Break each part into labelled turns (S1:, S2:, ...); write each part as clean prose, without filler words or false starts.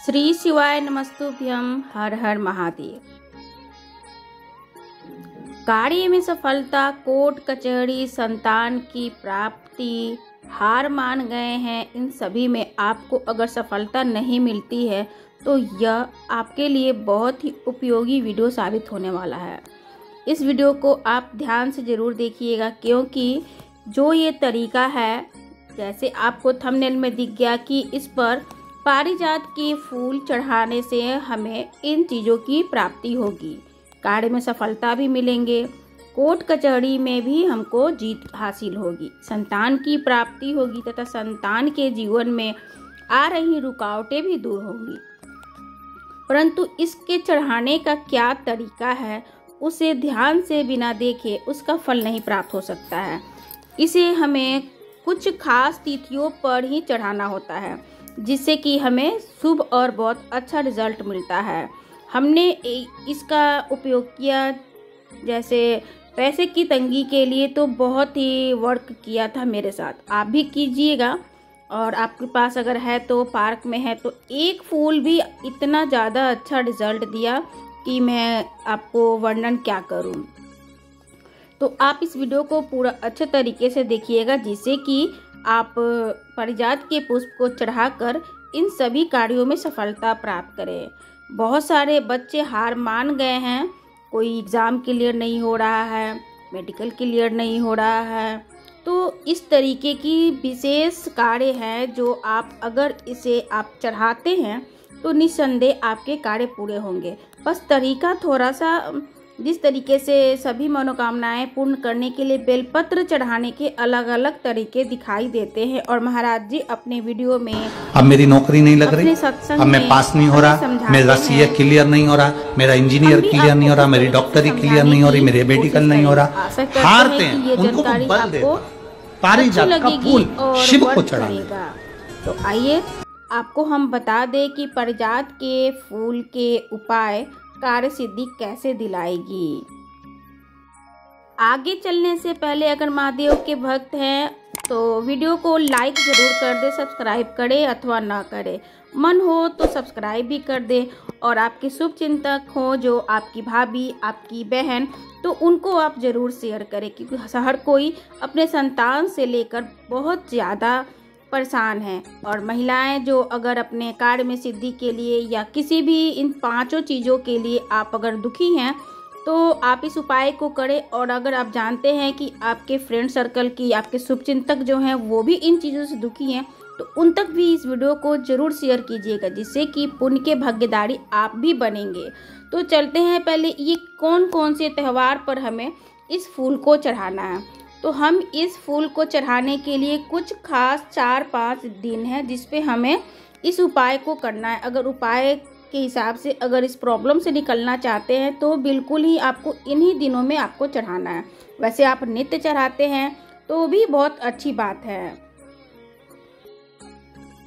S1: श्री शिवाय नमस्तुभ्यं। हर हर महादेव। कार्य में सफलता, कोर्ट कचहरी, संतान की प्राप्ति, हार मान गए हैं, इन सभी में आपको अगर सफलता नहीं मिलती है तो यह आपके लिए बहुत ही उपयोगी वीडियो साबित होने वाला है। इस वीडियो को आप ध्यान से ज़रूर देखिएगा, क्योंकि जो ये तरीका है, जैसे आपको थंबनेल में दिख गया कि इस पर पारिजात के फूल चढ़ाने से हमें इन चीज़ों की प्राप्ति होगी, कार्य में सफलता भी मिलेंगे, कोर्ट कचहरी में भी हमको जीत हासिल होगी, संतान की प्राप्ति होगी तथा संतान के जीवन में आ रही रुकावटें भी दूर होंगी। परंतु इसके चढ़ाने का क्या तरीका है, उसे ध्यान से बिना देखे उसका फल नहीं प्राप्त हो सकता है। इसे हमें कुछ खास तिथियों पर ही चढ़ाना होता है, जिससे कि हमें शुभ और बहुत अच्छा रिजल्ट मिलता है। हमने इसका उपयोग किया, जैसे पैसे की तंगी के लिए तो बहुत ही वर्क किया था मेरे साथ। आप भी कीजिएगा, और आपके पास अगर है तो पार्क में है तो एक फूल भी इतना ज़्यादा अच्छा रिजल्ट दिया कि मैं आपको वर्णन क्या करूं। तो आप इस वीडियो को पूरा अच्छे तरीके से देखिएगा, जिससे कि आप पारिजात के पुष्प को चढ़ाकर इन सभी कार्यों में सफलता प्राप्त करें। बहुत सारे बच्चे हार मान गए हैं, कोई एग्ज़ाम क्लियर नहीं हो रहा है, मेडिकल क्लियर नहीं हो रहा है, तो इस तरीके की विशेष कार्य है जो आप अगर इसे आप चढ़ाते हैं तो निस्संदेह आपके कार्य पूरे होंगे। बस तरीका थोड़ा सा, जिस तरीके से सभी मनोकामनाएं पूर्ण करने के लिए बेलपत्र चढ़ाने के अलग अलग तरीके दिखाई देते हैं, और महाराज जी अपने वीडियो में
S2: अब मेरी नौकरी नहीं लग रही, अब मैं पास नहीं हो रहा, मेरा सीए क्लियर नहीं हो रहा, मेरा इंजीनियर क्लियर नहीं हो रहा, मेरी डॉक्टरी क्लियर नहीं हो रही, मेरे मेडिकल नहीं हो रहा, हारते हैं, उनको बल दे पारिजात का फूल शिव को चढ़ाएगा।
S1: तो आइए आपको हम बता दें कि पारिजात के फूल के उपाय कार्य सिद्धि कैसे दिलाएगी। आगे चलने से पहले अगर महादेव के भक्त हैं तो वीडियो को लाइक जरूर कर दे, सब्सक्राइब करे अथवा ना करे, मन हो तो सब्सक्राइब भी कर दे। और आपके शुभ चिंतक हो जो आपकी भाभी, आपकी बहन, तो उनको आप जरूर शेयर करें, क्योंकि हर कोई अपने संतान से लेकर बहुत ज़्यादा परेशान हैं। और महिलाएं जो अगर अपने कार्य में सिद्धि के लिए या किसी भी इन पांचों चीज़ों के लिए आप अगर दुखी हैं तो आप इस उपाय को करें। और अगर आप जानते हैं कि आपके फ्रेंड सर्कल की, आपके शुभचिंतक जो हैं वो भी इन चीज़ों से दुखी हैं, तो उन तक भी इस वीडियो को ज़रूर शेयर कीजिएगा, जिससे कि पुण्य के भागीदारी आप भी बनेंगे। तो चलते हैं, पहले ये कौन कौन से त्यौहार पर हमें इस फूल को चढ़ाना है। तो हम इस फूल को चढ़ाने के लिए कुछ खास 4-5 दिन है जिस पे हमें इस उपाय को करना है। अगर उपाय के हिसाब से अगर इस प्रॉब्लम से निकलना चाहते हैं तो बिल्कुल ही आपको इन्हीं दिनों में आपको चढ़ाना है। वैसे आप नित्य चढ़ाते हैं तो भी बहुत अच्छी बात है।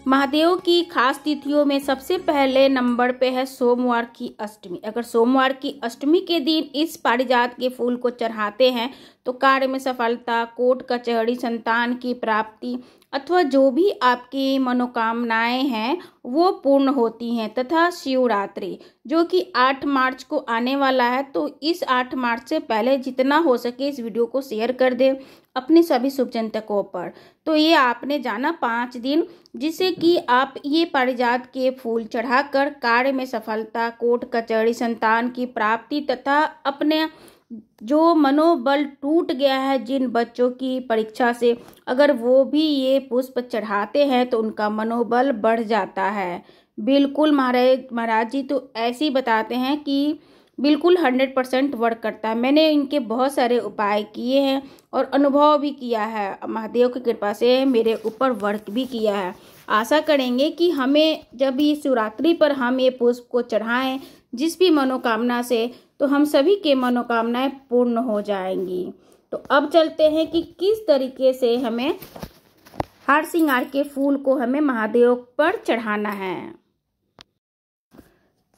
S1: महादेव की खास तिथियों में सबसे पहले नंबर पे है सोमवार की अष्टमी। अगर सोमवार की अष्टमी के दिन इस पारिजात के फूल को चढ़ाते हैं तो कार्य में सफलता, कोर्ट कचहरी, संतान की प्राप्ति अथवा जो भी आपकी मनोकामनाएं हैं वो पूर्ण होती हैं। तथा शिवरात्रि जो कि 8 मार्च को आने वाला है, तो इस 8 मार्च से पहले जितना हो सके इस वीडियो को शेयर कर दें अपने सभी शुभचिंतकों पर। तो ये आपने जाना 5 दिन, जिससे कि आप ये पारिजात के फूल चढ़ाकर कार्य में सफलता, कोर्ट कचहरी, संतान की प्राप्ति तथा अपने जो मनोबल टूट गया है जिन बच्चों की परीक्षा से, अगर वो भी ये पुष्प चढ़ाते हैं तो उनका मनोबल बढ़ जाता है। बिल्कुल महाराज जी तो ऐसे ही बताते हैं कि बिल्कुल 100% वर्क करता है। मैंने इनके बहुत सारे उपाय किए हैं और अनुभव भी किया है, महादेव की कृपा से मेरे ऊपर वर्क भी किया है। आशा करेंगे कि हमें जब ये शिवरात्रि पर हम ये पुष्प को चढ़ाएं जिस भी मनोकामना से, तो हम सभी के मनोकामनाएं पूर्ण हो जाएंगी। तो अब चलते हैं कि किस तरीके से हमें हार श्रृंगार के फूल को हमें महादेव पर चढ़ाना है।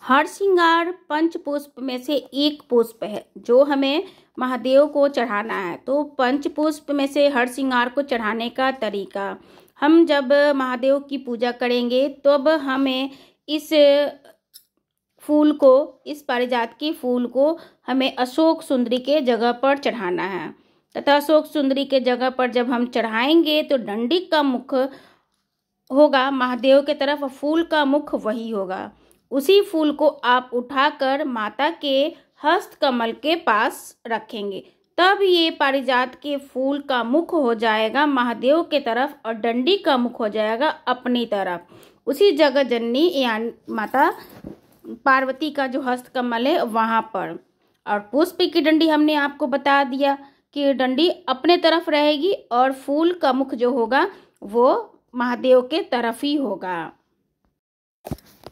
S1: हार श्रृंगार पंच पुष्प में से एक पुष्प है जो हमें महादेव को चढ़ाना है। तो पंच पुष्प में से हार श्रृंगार को चढ़ाने का तरीका, हम जब महादेव की पूजा करेंगे तो अब हमें इस फूल को, इस पारिजात की फूल को हमें अशोक सुंदरी के जगह पर चढ़ाना है तथा अशोक सुंदरी के जगह पर जब हम चढ़ाएंगे तो डंडी का मुख होगा महादेव के तरफ, फूल का मुख वही होगा। उसी फूल को आप उठाकर माता के हस्त कमल के पास रखेंगे, तब ये पारिजात के फूल का मुख हो जाएगा महादेव के तरफ और डंडी का मुख हो जाएगा अपनी तरफ। उसी जगह जननी यानी माता पार्वती का जो हस्त कमल है वहाँ पर। और पुष्प की डंडी हमने आपको बता दिया कि डंडी अपने तरफ रहेगी और फूल का मुख जो होगा वो महादेव के तरफ ही होगा।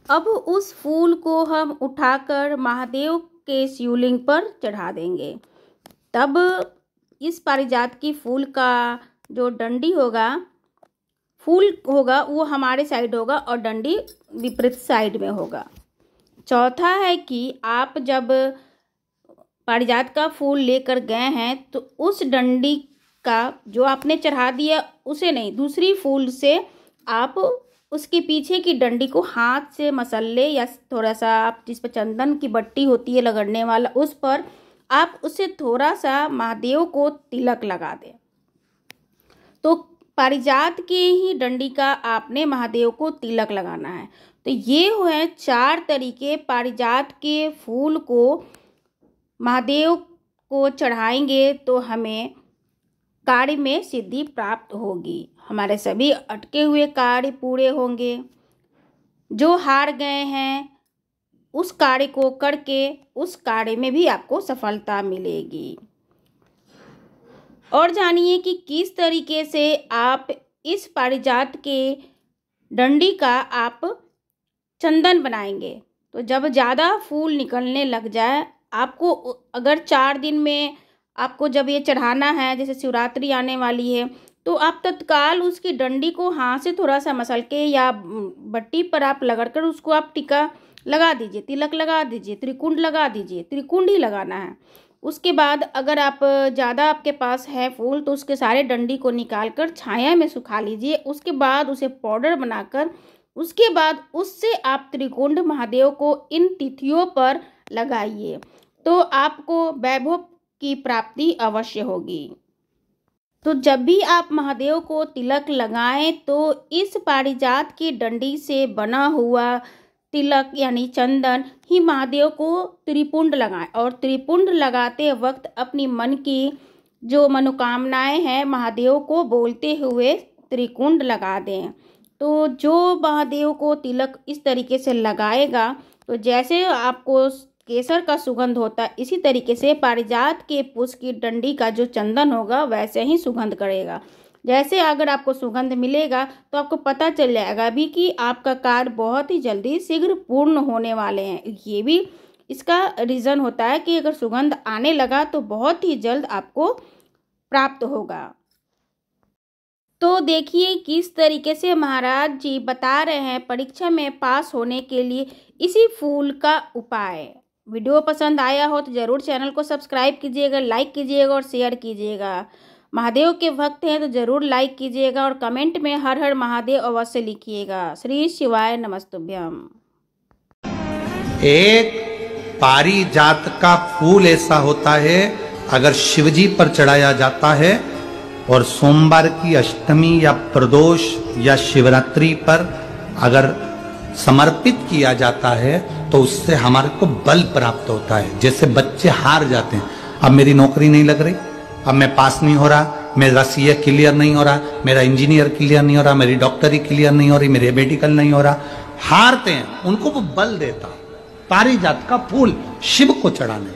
S1: अब उस फूल को हम उठाकर महादेव के शिवलिंग पर चढ़ा देंगे। तब इस पारिजात की फूल का जो डंडी होगा, फूल होगा वो हमारे साइड होगा और डंडी विपरीत साइड में होगा। चौथा है कि आप जब पारिजात का फूल लेकर गए हैं तो उस डंडी का जो आपने चढ़ा दिया उसे नहीं, दूसरी फूल से आप उसके पीछे की डंडी को हाथ से मसल्ले या थोड़ा सा आप जिस पर चंदन की बट्टी होती है लगड़ने वाला, उस पर आप उसे थोड़ा सा महादेव को तिलक लगा दें। तो पारिजात के ही डंडी का आपने महादेव को तिलक लगाना है। तो ये है 4 तरीके पारिजात के फूल को महादेव को चढ़ाएंगे तो हमें कार्य में सिद्धि प्राप्त होगी, हमारे सभी अटके हुए कार्य पूरे होंगे। जो हार गए हैं उस कार्य को करके उस कार्य में भी आपको सफलता मिलेगी। और जानिए कि किस तरीके से आप इस पारिजात के डंडी का आप चंदन बनाएंगे। तो जब ज़्यादा फूल निकलने लग जाए, आपको अगर 4 दिन में आपको जब ये चढ़ाना है, जैसे शिवरात्रि आने वाली है, तो आप तत्काल उसकी डंडी को हाथ से थोड़ा सा मसल के या बट्टी पर आप लगड़कर उसको आप टीका लगा दीजिए, तिलक लगा दीजिए, त्रिकुंड लगा दीजिए, त्रिकुंड ही लगाना है। उसके बाद अगर आप ज़्यादा आपके पास है फूल तो उसके सारे डंडी को निकाल कर छाया में सुखा लीजिए। उसके बाद उसे पाउडर बनाकर उसके बाद उससे आप त्रिकुंड महादेव को इन तिथियों पर लगाइए, तो आपको वैभव की प्राप्ति अवश्य होगी। तो जब भी आप महादेव को तिलक लगाएं तो इस पारिजात की डंडी से बना हुआ तिलक यानी चंदन ही महादेव को त्रिपुंड लगाएं और त्रिपुंड लगाते वक्त अपनी मन की जो मनोकामनाएं हैं महादेव को बोलते हुए त्रिकुंड लगा दें। तो जो महादेव को तिलक इस तरीके से लगाएगा तो जैसे आपको केसर का सुगंध होता है, इसी तरीके से पारिजात के पुष्प की डंडी का जो चंदन होगा वैसे ही सुगंध करेगा। जैसे अगर आपको सुगंध मिलेगा तो आपको पता चल जाएगा भी कि आपका कार्य बहुत ही जल्दी शीघ्र पूर्ण होने वाले हैं। ये भी इसका रीज़न होता है कि अगर सुगंध आने लगा तो बहुत ही जल्द आपको प्राप्त होगा। तो देखिए किस तरीके से महाराज जी बता रहे हैं परीक्षा में पास होने के लिए इसी फूल का उपाय। वीडियो पसंद आया हो तो ज़रूर चैनल को सब्सक्राइब कीजिएगा, लाइक कीजिएगा और शेयर कीजिएगा। महादेव के भक्त हैं तो ज़रूर लाइक कीजिएगा और कमेंट में हर हर महादेव अवश्य लिखिएगा। श्री शिवाय नमस्तुभ्यम।
S2: एक पारिजात का फूल ऐसा होता है, अगर शिवजी पर चढ़ाया जाता है और सोमवार की अष्टमी या प्रदोष या शिवरात्रि पर अगर समर्पित किया जाता है तो उससे हमारे को बल प्राप्त होता है। जैसे बच्चे हार जाते हैं, अब मेरी नौकरी नहीं लग रही, अब मैं पास नहीं हो रहा, मेरा सीए क्लियर नहीं हो रहा, मेरा इंजीनियर क्लियर नहीं हो रहा, मेरी डॉक्टरी क्लियर नहीं हो रही, मेरे मेडिकल नहीं हो रहा, हारते हैं, उनको वो बल देता पारिजात का फूल शिव को चढ़ाने।